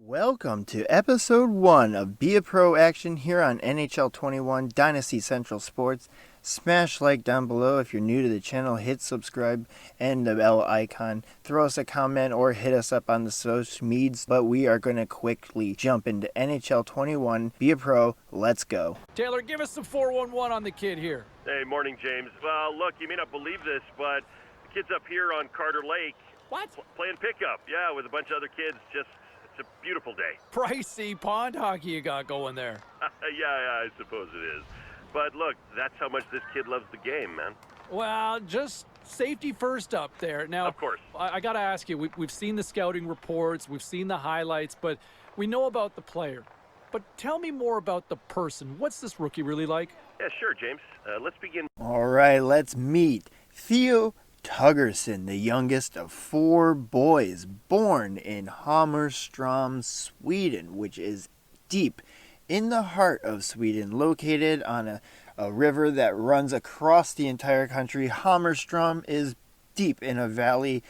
Welcome to episode 1 of Be a Pro action here on NHL 21 Dynasty Central Sports. Smash like down below if you're new to the channel, hit subscribe and the bell icon. Throw us a comment or hit us up on the social medias, but we are going to quickly jump into NHL 21. Be a Pro, let's go. Taylor, give us some 411 on the kid here. Hey, morning, James. Well, look, you may not believe this, but the kid's up here on Carter Lake. What? Playing pickup, yeah, with a bunch of other kids. It's a beautiful day. Pricey pond hockey you got going there. yeah, I suppose it is. But look, that's how much this kid loves the game, man. Well, just safety first up there. Now, of course. I got to ask you, we've seen the scouting reports, we've seen the highlights, but we know about the player. But tell me more about the person. What's this rookie really like? Yeah, sure, James. Let's begin. All right, let's meet Theo Tugersson, the youngest of 4 boys, born in Hammerstrom, Sweden, which is deep in the heart of Sweden, located on a river that runs across the entire country. Hammerstrom is deep in a valley,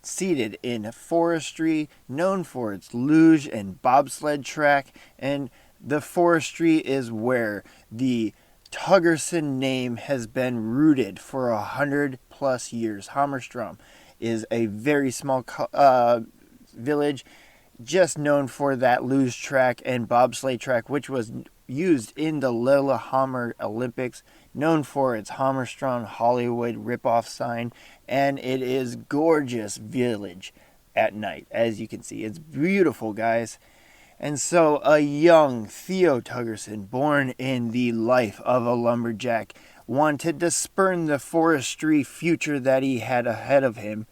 seated in forestry, known for its luge and bobsled track, and the forestry is where the Tugersson name has been rooted for 100+ years. Hammerstrom is a very small village, just known for that luge track and bobsleigh track, which was used in the Lillehammer Olympics, known for its Hammerstrom Hollywood ripoff sign, and it is gorgeous village at night, as you can see. It's beautiful, guys. And so a young Theo Tugersson, born in the life of a lumberjack, wanted to spurn the forestry future that he had ahead of him,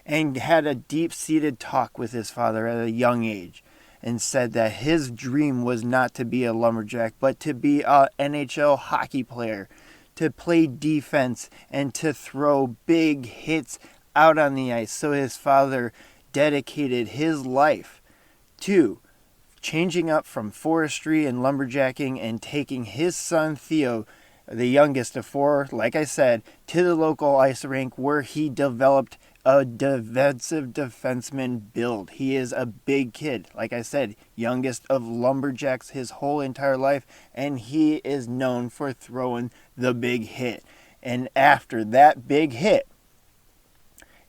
and had a deep-seated talk with his father at a young age, and said that his dream was not to be a lumberjack, but to be an NHL hockey player, to play defense, and to throw big hits out on the ice. So his father dedicated his life to changing up from forestry and lumberjacking and taking his son Theo, the youngest of 4, like I said, to the local ice rink where he developed a defensive defenseman build. He is a big kid, like I said, youngest of lumberjacks his whole entire life, and he is known for throwing the big hit. And after that big hit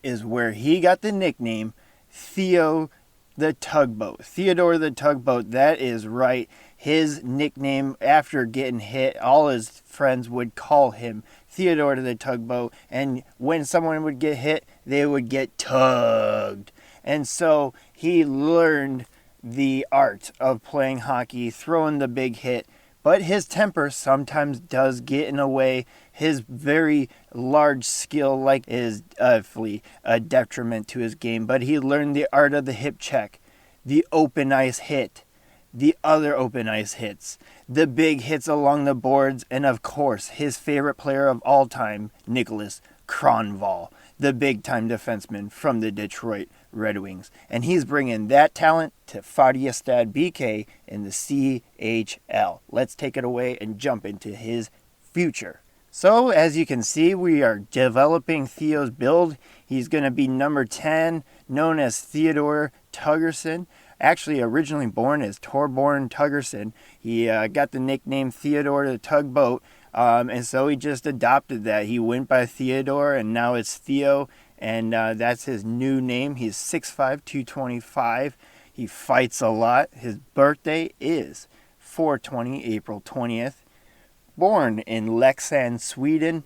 is where he got the nickname Theo the Tugboat. Theodore the Tugboat, that is right. His nickname after getting hit, all his friends would call him Theodore the Tugboat. And when someone would get hit, they would get tugged. And so he learned the art of playing hockey, throwing the big hit. But his temper sometimes does get in the way. His very large skill is definitely a detriment to his game. But he learned the art of the hip check, the open ice hit, the other open ice hits, the big hits along the boards, and of course, his favorite player of all time, Nicholas Kronwall, the big-time defenseman from the Detroit Red Wings. And he's bringing that talent to Farjestad BK in the CHL. Let's take it away and jump into his future. So, as you can see, we are developing Theo's build. He's going to be number 10, known as Theodore Tugersson. Actually, originally born as Torbjorn Tugersson. He got the nickname Theodore the Tugboat, and so he just adopted that. He went by Theodore, and now it's Theo, and that's his new name. He's 6'5", 225. He fights a lot. His birthday is 4/20, April 20th. Born in Leksand, Sweden,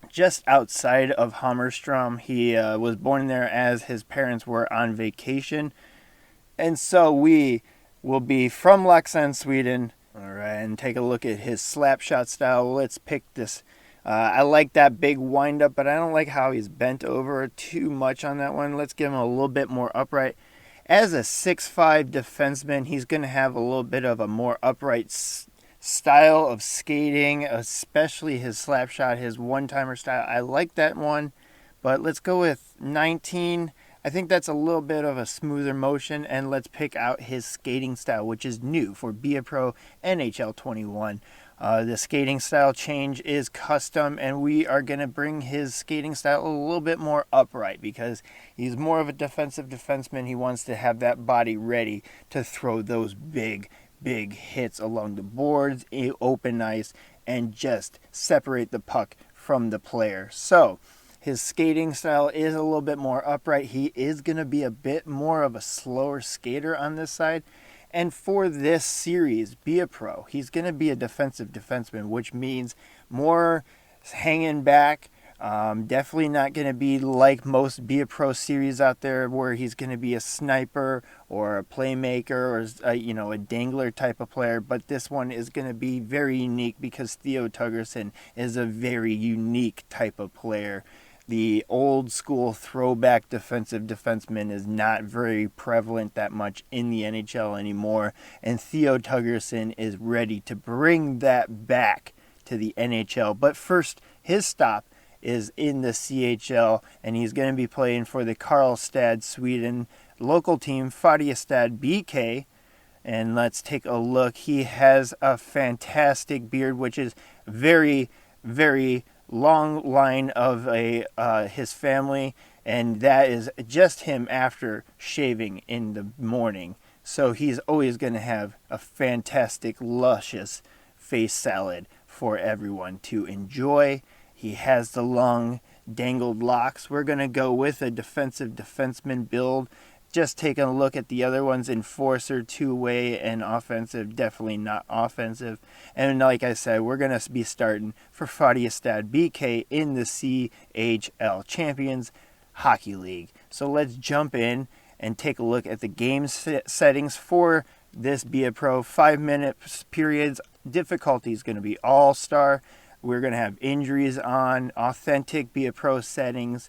just outside of Hammerstrom. He was born there as his parents were on vacation. And so we will be from Leksand, Sweden. All right, and take a look at his slap shot style. Let's pick this. I like that big windup, but I don't like how he's bent over too much on that one. Let's give him a little bit more upright. As a 6'5" defenseman, he's going to have a little bit of a more upright style of skating, especially his slap shot, his one-timer style. I like that one, but let's go with 19. I think that's a little bit of a smoother motion, and let's pick out his skating style, which is new for Be a Pro NHL 21. The skating style change is custom, and we are going to bring his skating style a little bit more upright because he's more of a defensive defenseman. He wants to have that body ready to throw those big hits along the boards, open ice, and just separate the puck from the player. So his skating style is a little bit more upright. He is going to be a bit more of a slower skater on this side. And for this series, Be a Pro, he's going to be a defensive defenseman, which means more hanging back. Definitely not going to be like most Be a Pro series out there where he's going to be a sniper or a playmaker or a dangler type of player. But this one is going to be very unique because Theo Tugersson is a very unique type of player. The old school throwback defensive defenseman is not very prevalent that much in the NHL anymore, and Theo Tugersson is ready to bring that back to the NHL. But first, his stop is in the CHL, and he's going to be playing for the Karlstad, Sweden local team, Farjestad BK. And let's take a look. He has a fantastic beard, which is very, very long line of his family, and that is just him after shaving in the morning. So he's always going to have a fantastic, luscious face salad for everyone to enjoy. He has the long dangled locks. We're going to go with a defensive defenseman build. Just taking a look at the other ones, enforcer, two-way, and offensive, definitely not offensive. And like I said, we're going to be starting for Farjestad BK in the CHL Champions Hockey League. So let's jump in and take a look at the game settings for this Be a Pro. 5-minute periods. Difficulty is going to be all-star. We're going to have injuries on, authentic Be a Pro settings.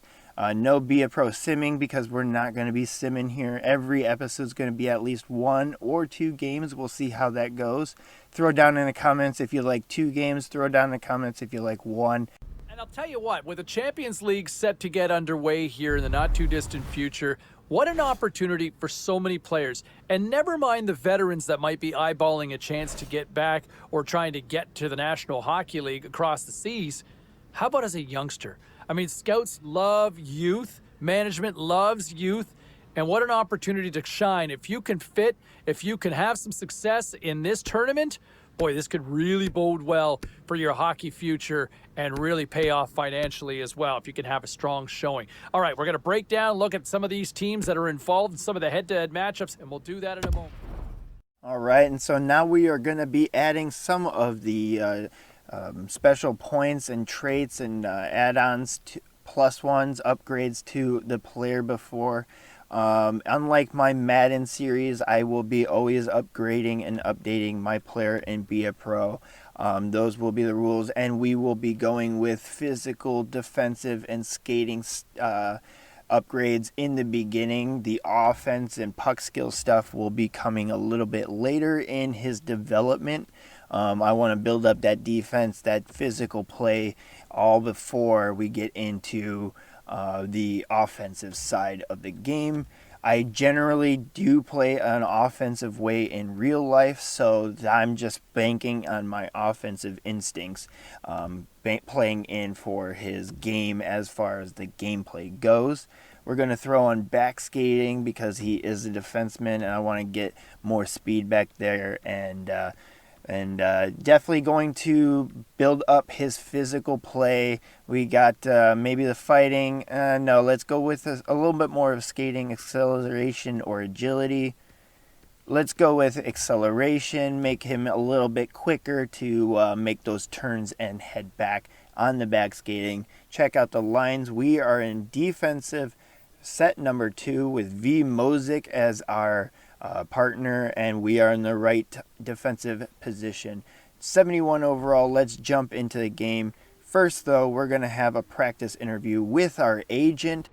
No Be a Pro simming because we're not going to be simming here. Every episode is going to be at least 1 or 2 games. We'll see how that goes. Throw down in the comments if you like 2 games. Throw down in the comments if you like 1. And I'll tell you what, with the Champions League set to get underway here in the not-too-distant future, what an opportunity for so many players. And never mind the veterans that might be eyeballing a chance to get back or trying to get to the National Hockey League across the seas. How about as a youngster? I mean, scouts love youth, management loves youth, and what an opportunity to shine. If you can fit, if you can have some success in this tournament, boy, this could really bode well for your hockey future and really pay off financially as well if you can have a strong showing. All right, we're going to break down, look at some of these teams that are involved in some of the head-to-head matchups, and we'll do that in a moment. All right, and so now we are going to be adding some of the special points and traits and add-ons, to +1s, upgrades to the player before. Unlike my Madden series, I will be always upgrading and updating my player and Be a Pro. Those will be the rules, and we will be going with physical, defensive, and skating upgrades in the beginning. The offense and puck skill stuff will be coming a little bit later in his development. I want to build up that defense, that physical play, all before we get into the offensive side of the game. I generally do play an offensive way in real life, so I'm just banking on my offensive instincts, playing in for his game as far as the gameplay goes. We're going to throw on back skating because he is a defenseman, and I want to get more speed back there, and definitely going to build up his physical play. We got maybe the fighting. No, let's go with a little bit more of skating, acceleration, or agility. Let's go with acceleration, make him a little bit quicker to make those turns and head back on the back skating. Check out the lines. We are in defensive set number 2 with V. Mosick as our partner, and we are in the right defensive position. 71 overall. Let's jump into the game. First, though, we're going to have a practice interview with our agent,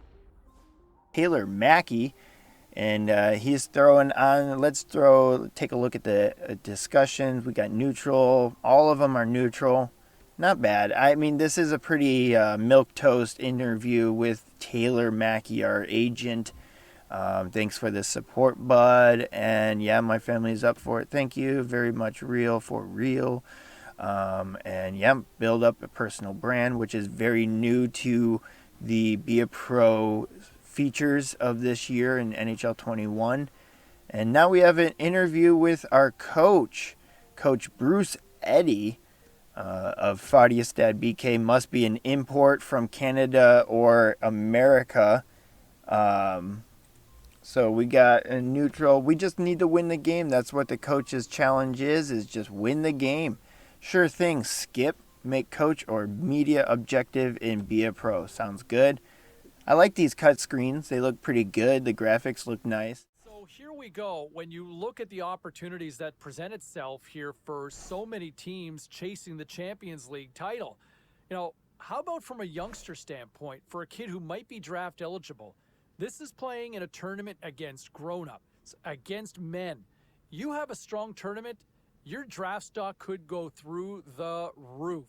Taylor Mackey, and he's throwing on. Let's take a look at the discussions. We got neutral. All of them are neutral. Not bad. I mean, this is a pretty milquetoast interview with Taylor Mackey, our agent. Thanks for the support, bud. And yeah, my family's up for it. Thank you very much. Real for real. And yeah, build up a personal brand, which is very new to the Be a Pro features of this year in NHL 21. And now we have an interview with our coach, Coach Bruce Eddy of Farjestad BK. Must be an import from Canada or America. So we got a neutral. We just need to win the game. That's what the coach's challenge is just win the game. Sure thing, Skip. Make coach or media objective in Be a Pro. Sounds good. I like these cut screens. They look pretty good. The graphics look nice. So here we go. When you look at the opportunities that present itself here for so many teams chasing the Champions League title, how about from a youngster standpoint for a kid who might be draft eligible? This is playing in a tournament against grown-ups, against men. You have a strong tournament, your draft stock could go through the roof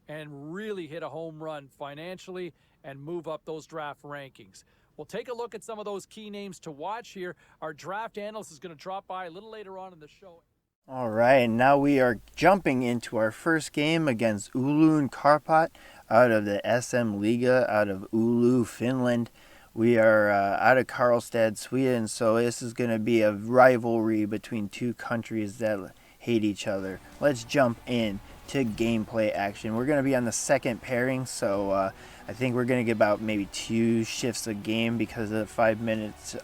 and really hit a home run financially and move up those draft rankings. We'll take a look at some of those key names to watch here. Our draft analyst is going to drop by a little later on in the show. All right, now we are jumping into our first game against Oulun Karpat out of the SM Liga, out of Oulu, Finland. We are out of Karlstad, Sweden, so this is going to be a rivalry between two countries that hate each other. Let's jump in to gameplay action. We're going to be on the second pairing, so I think we're going to get about maybe 2 shifts a game because of the 5 minutes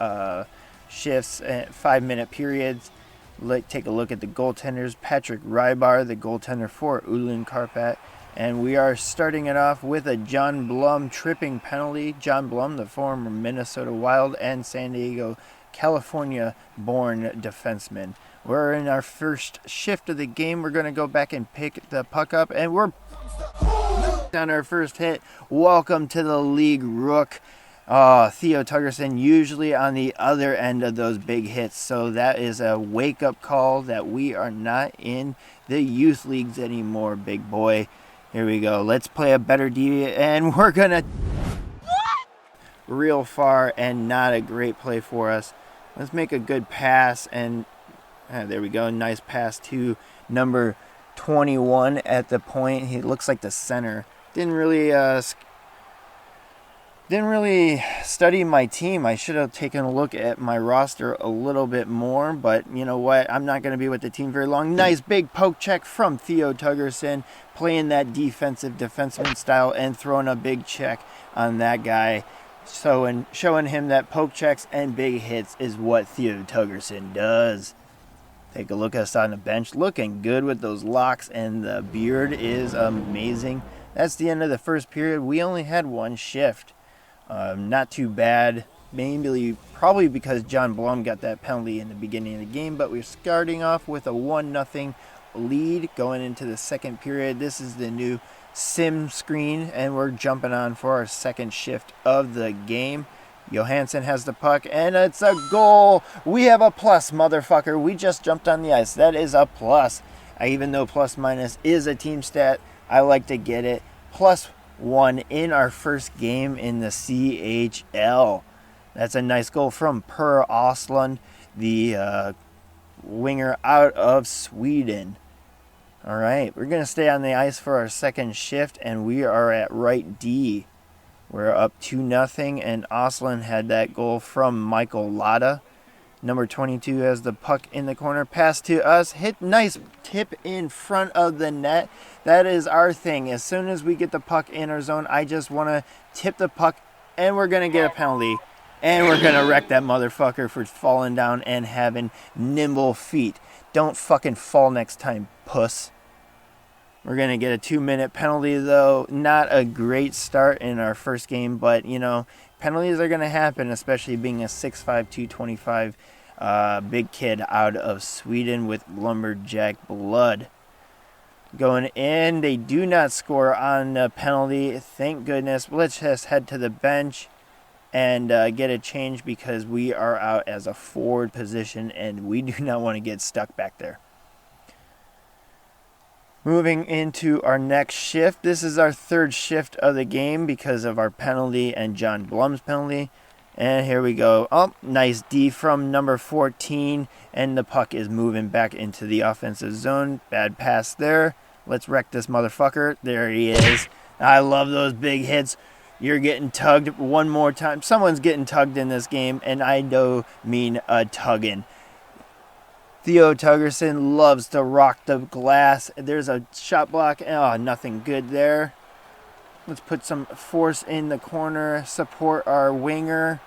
shifts, 5 minute periods. Take a look at the goaltenders. Patrick Rybar, the goaltender for Oulun Karpat. And we are starting it off with a John Blum tripping penalty. John Blum, the former Minnesota Wild and San Diego, California-born defenseman. We're in our first shift of the game. We're going to go back and pick the puck up, and we're on our first hit. Welcome to the league, Rook. Theo Tugersson usually on the other end of those big hits, so that is a wake-up call that we are not in the youth leagues anymore, big boy. Here we go. Let's play a better D, and we're going to real far and not a great play for us. Let's make a good pass, and there we go. Nice pass to number 21 at the point. He looks like the center. Didn't really study my team. I should have taken a look at my roster a little bit more, but you know what? I'm not going to be with the team very long. Nice big poke check from Theo Tugersson, playing that defensive defenseman style and throwing a big check on that guy. So, showing him that poke checks and big hits is what Theo Tugersson does. Take a look at us on the bench. Looking good with those locks, and the beard is amazing. That's the end of the first period. We only had 1 shift. Not too bad. Probably because John Blum got that penalty in the beginning of the game, but we're starting off with a 1-0 lead going into the second period. This is the new sim screen, and we're jumping on for our second shift of the game. Johansson has the puck, and it's a goal. We have a plus, motherfucker. We just jumped on the ice. That is a plus. Even though plus minus is a team stat, I like to get it. +1 in our first game in the CHL. That's a nice goal from Per Oslund, the winger out of Sweden. All right, we're going to stay on the ice for our second shift, and we are at right D. We're up 2-0, and Oslund had that goal from Michael Lada. Number 22 has the puck in the corner. Pass to us. Hit nice tip in front of the net. That is our thing. As soon as we get the puck in our zone, I just want to tip the puck, and we're going to get a penalty. And we're going to wreck that motherfucker for falling down and having nimble feet. Don't fucking fall next time, puss. We're going to get a 2-minute penalty, though. Not a great start in our first game, but, penalties are going to happen, especially being a 6'5", 225 big kid out of Sweden with lumberjack blood. Going in, they do not score on the penalty. Thank goodness. Let's just head to the bench and get a change because we are out as a forward position, and we do not want to get stuck back there. Moving into our next shift. This is our third shift of the game because of our penalty and John Blum's penalty. And here we go. Oh, nice D from number 14. And the puck is moving back into the offensive zone. Bad pass there. Let's wreck this motherfucker. There he is. I love those big hits. You're getting tugged one more time. Someone's getting tugged in this game, and I do mean a tugging. Theo Tugersson loves to rock the glass. There's a shot block. Oh, nothing good there. Let's put some force in the corner, support our winger,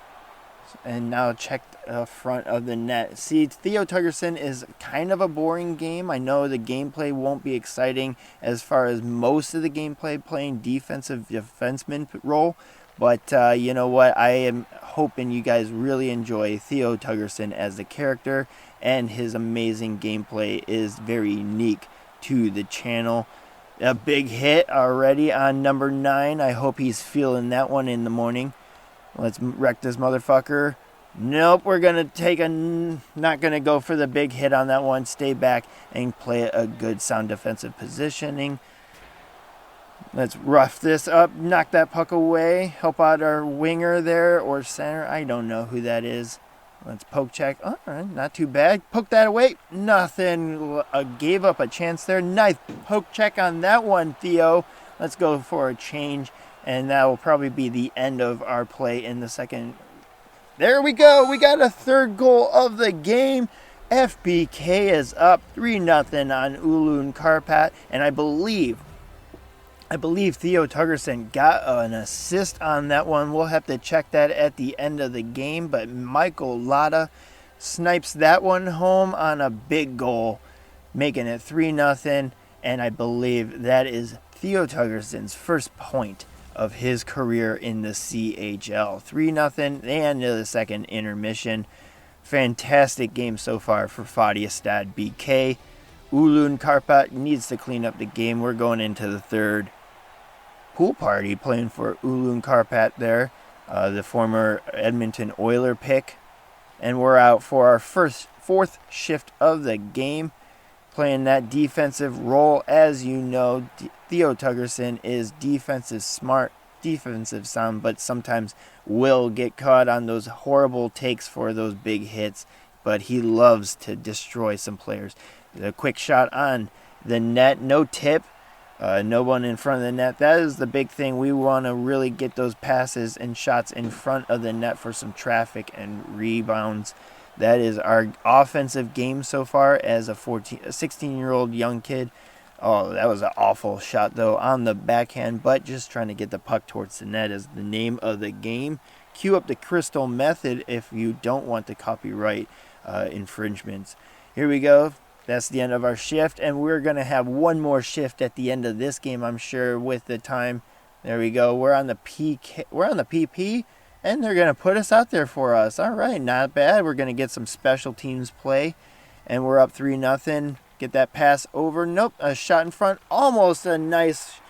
and now check the front of the net. See, Theo Tugersson is kind of a boring game. I know the gameplay won't be exciting as far as most of the gameplay playing defensive defenseman role, but you know what? I am hoping you guys really enjoy Theo Tugersson as the character, and his amazing gameplay is very unique to the channel. A big hit already on number 9. I hope he's feeling that one in the morning. Let's wreck this motherfucker. Nope, we're going to take not going to go for the big hit on that one. Stay back and play a good sound defensive positioning. Let's rough this up, knock that puck away, help out our winger there or center. I don't know who that is. Let's poke check. All right, not too bad. Poke that away. Nothing. Gave up a chance there. Nice poke check on that one, Theo. Let's go for a change, and that will probably be the end of our play in the second. There we go. We got a third goal of the game. FBK is up 3-0 on Oulun Karpat, and I believe Theo Tugersson got an assist on that one. We'll have to check that at the end of the game. But Michael Latta snipes that one home on a big goal, making it 3-0. And I believe that is Theo Tugersson's first point of his career in the CHL. 3-0 and the second intermission. Fantastic game so far for Farjestad BK. Oulun Karpat needs to clean up the game. We're going into the third. Pool party playing for Oulun Karpat there, the former Edmonton Oiler pick. And we're out for our fourth shift of the game, playing that defensive role. As you know, Theo Tugersson is defensive smart, defensive sound, but sometimes will get caught on those horrible takes for those big hits. But he loves to destroy some players. The quick shot on the net, no tip. No one in front of the net. That is the big thing. We want to really get those passes and shots in front of the net for some traffic and rebounds. That is our offensive game so far as a 16-year-old young kid. Oh, that was an awful shot, though, on the backhand, but just trying to get the puck towards the net is the name of the game. Cue up the crystal method if you don't want the copyright infringements. Here we go. That's the end of our shift, and we're going to have one more shift at the end of this game, I'm sure, with the time. There we go. We're on the PK. We're on the PP, and they're going to put us out there for us. All right, not bad. We're going to get some special teams play, and we're up 3-0. Get that pass over. Nope, a shot in front. Almost a nice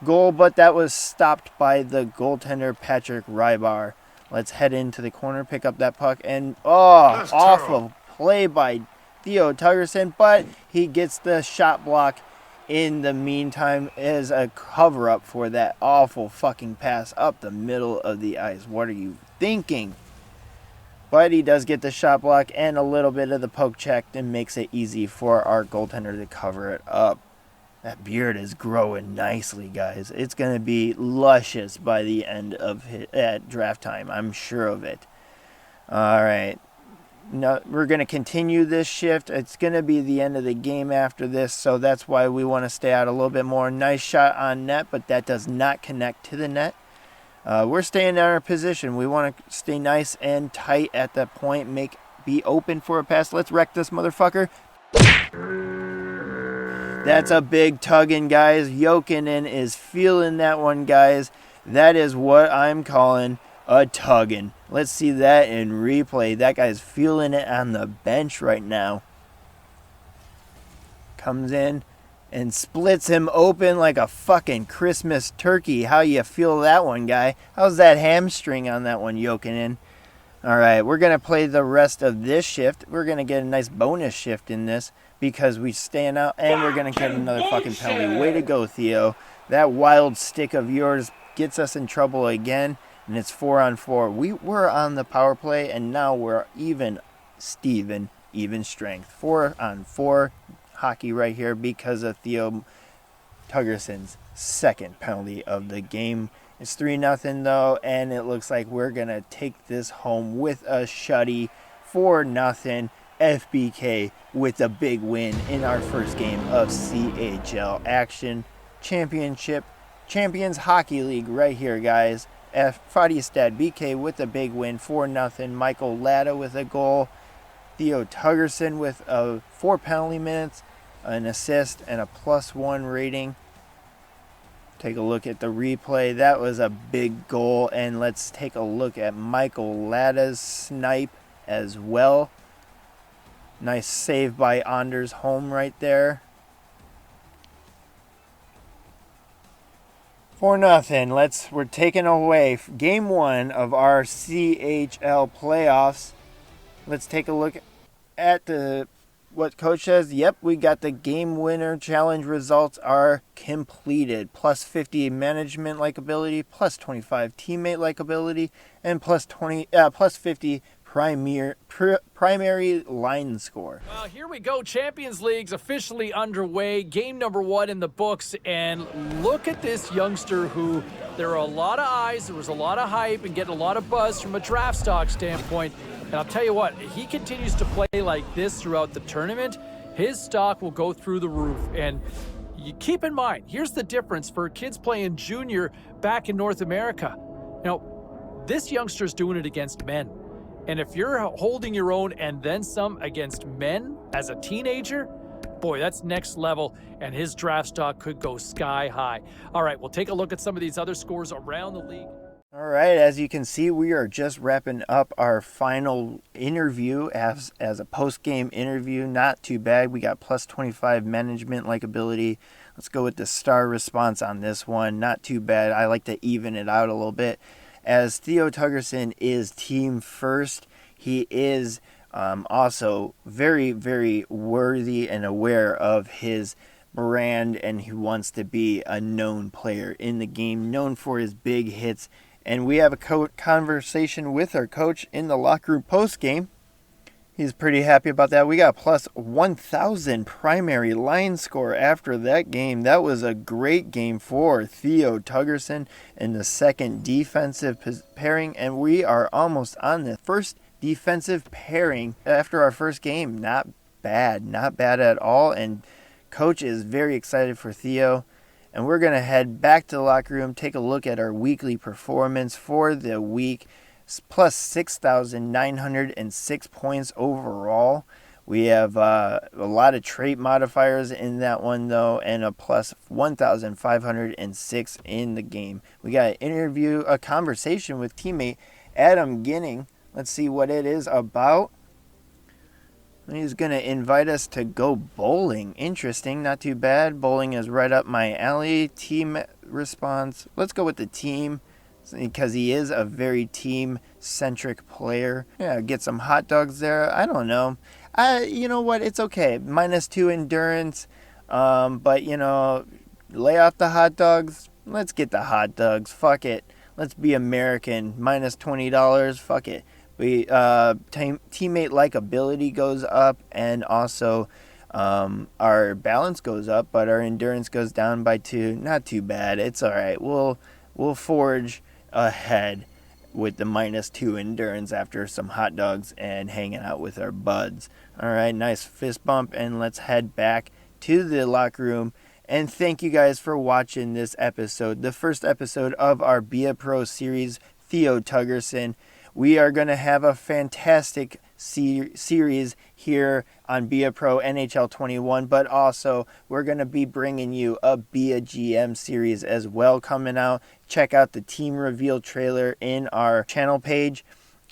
goal, but that was stopped by the goaltender, Patrick Rybar. Let's head into the corner, pick up that puck, and awful play by Theo Tugersson, but he gets the shot block in the meantime as a cover-up for that awful fucking pass up the middle of the ice. What are you thinking? But he does get the shot block and a little bit of the poke check and makes it easy for our goaltender to cover it up. That beard is growing nicely, guys. It's going to be luscious by the end of at draft time. I'm sure of it. All right. No, we're going to continue this shift. It's going to be the end of the game after this, so that's why we want to stay out a little bit more. Nice shot on net, but that does not connect to the net. We're staying in our position. We want to stay nice and tight at that point, be open for a pass. Let's wreck this motherfucker. That's a big tugging, guys. Jokinen is feeling that one, guys. That is what I'm calling a tugging. Let's see that in replay. That guy's feeling it on the bench right now. Comes in and splits him open like a fucking Christmas turkey. How you feel that one, guy? How's that hamstring on that one, Jokinen? All right, we're going to play the rest of this shift. We're going to get a nice bonus shift in this because we stand out, and we're going to get another fucking penalty. Way to go, Theo. That wild stick of yours gets us in trouble again. And it's 4-on-4. We were on the power play, and now we're even strength. 4-on-4 hockey right here because of Theo Tugerson's second penalty of the game. It's 3-0 though, and it looks like we're going to take this home with a shutty. 4-0. FBK with a big win in our first game of CHL action. Champions Hockey League right here, guys. Farjestad BK with a big win, 4-0. Michael Latta with a goal. Theo Tugersson with 4 penalty minutes, an assist, and a +1 rating. Take a look at the replay. That was a big goal, and let's take a look at Michael Latta's snipe as well. Nice save by Anders Holm right there. 4-0. We're taking away game 1 of our CHL playoffs. Let's take a look at what coach says. Yep, we got the game winner challenge. Results are completed. +50 management likability, +25 teammate likability, and +50 primary line score. Well, here we go. Champions League's officially underway. Game number 1 in the books. And look at this youngster who there are a lot of eyes. There was a lot of hype and getting a lot of buzz from a draft stock standpoint. And I'll tell you what, if he continues to play like this throughout the tournament, his stock will go through the roof. And you keep in mind, here's the difference for kids playing junior back in North America. Now, this youngster's doing it against men. And if you're holding your own and then some against men as a teenager, boy, that's next level, and his draft stock could go sky high. All right, we'll take a look at some of these other scores around the league. All right, as you can see, we are just wrapping up our final interview as a post-game interview. Not too bad. We got +25 management likability. Let's go with the star response on this one. Not too bad. I like to even it out a little bit. As Theo Tugersson is team first, he is also very, very worthy and aware of his brand, and he wants to be a known player in the game, known for his big hits. And we have a conversation with our coach in the locker room post-game. He's pretty happy about that. We got +1,000 primary line score after that game. That was a great game for Theo Tugersson in the second defensive pairing. And we are almost on the first defensive pairing after our first game. Not bad. Not bad at all. And coach is very excited for Theo. And we're going to head back to the locker room, take a look at our weekly performance for the week. +6,906 points overall. We have a lot of trait modifiers in that one, though, and a +1,506 in the game. We got a conversation with teammate Adam Ginning. Let's see what it is about. He's going to invite us to go bowling. Interesting, not too bad. Bowling is right up my alley. Team response. Let's go with the team, because he is a very team-centric player. Yeah, get some hot dogs there. I don't know. You know what? It's okay. -2 endurance. But, lay off the hot dogs. Let's get the hot dogs. Fuck it. Let's be American. -$20. Fuck it. We teammate likability goes up, and also our balance goes up, but our endurance goes down by 2. Not too bad. It's all right. We'll forge ahead with the -2 endurance after some hot dogs and hanging out with our buds. All right, nice fist bump, and let's head back to the locker room. And thank you guys for watching this episode, the first episode of our Be a Pro series, Theo Tugersson. We are going to have a fantastic series here on Be a Pro NHL 21, but also we're going to be bringing you a Be a GM series as well coming out. Check out the team reveal trailer in our channel page.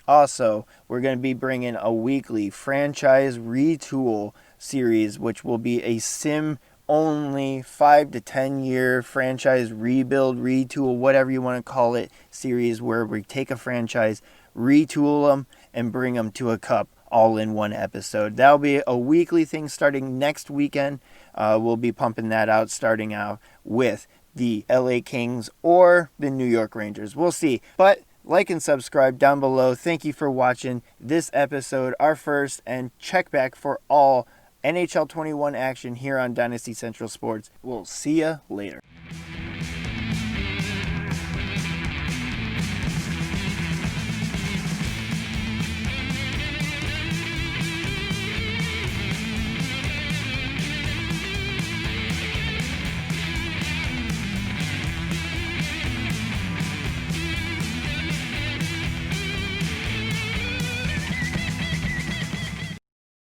Also, we're going to be bringing a weekly Franchise Retool series, which will be a sim-only 5 to 10 year franchise rebuild, retool, whatever you want to call it, series where we take a franchise, retool them, and bring them to a cup all in one episode. That'll be a weekly thing starting next weekend. We'll be pumping that out, starting out with the LA Kings or the New York Rangers. We'll see. But like and subscribe down below. Thank you for watching this episode, our first, and check back for all NHL 21 action here on Dynasty Central Sports. We'll see ya later.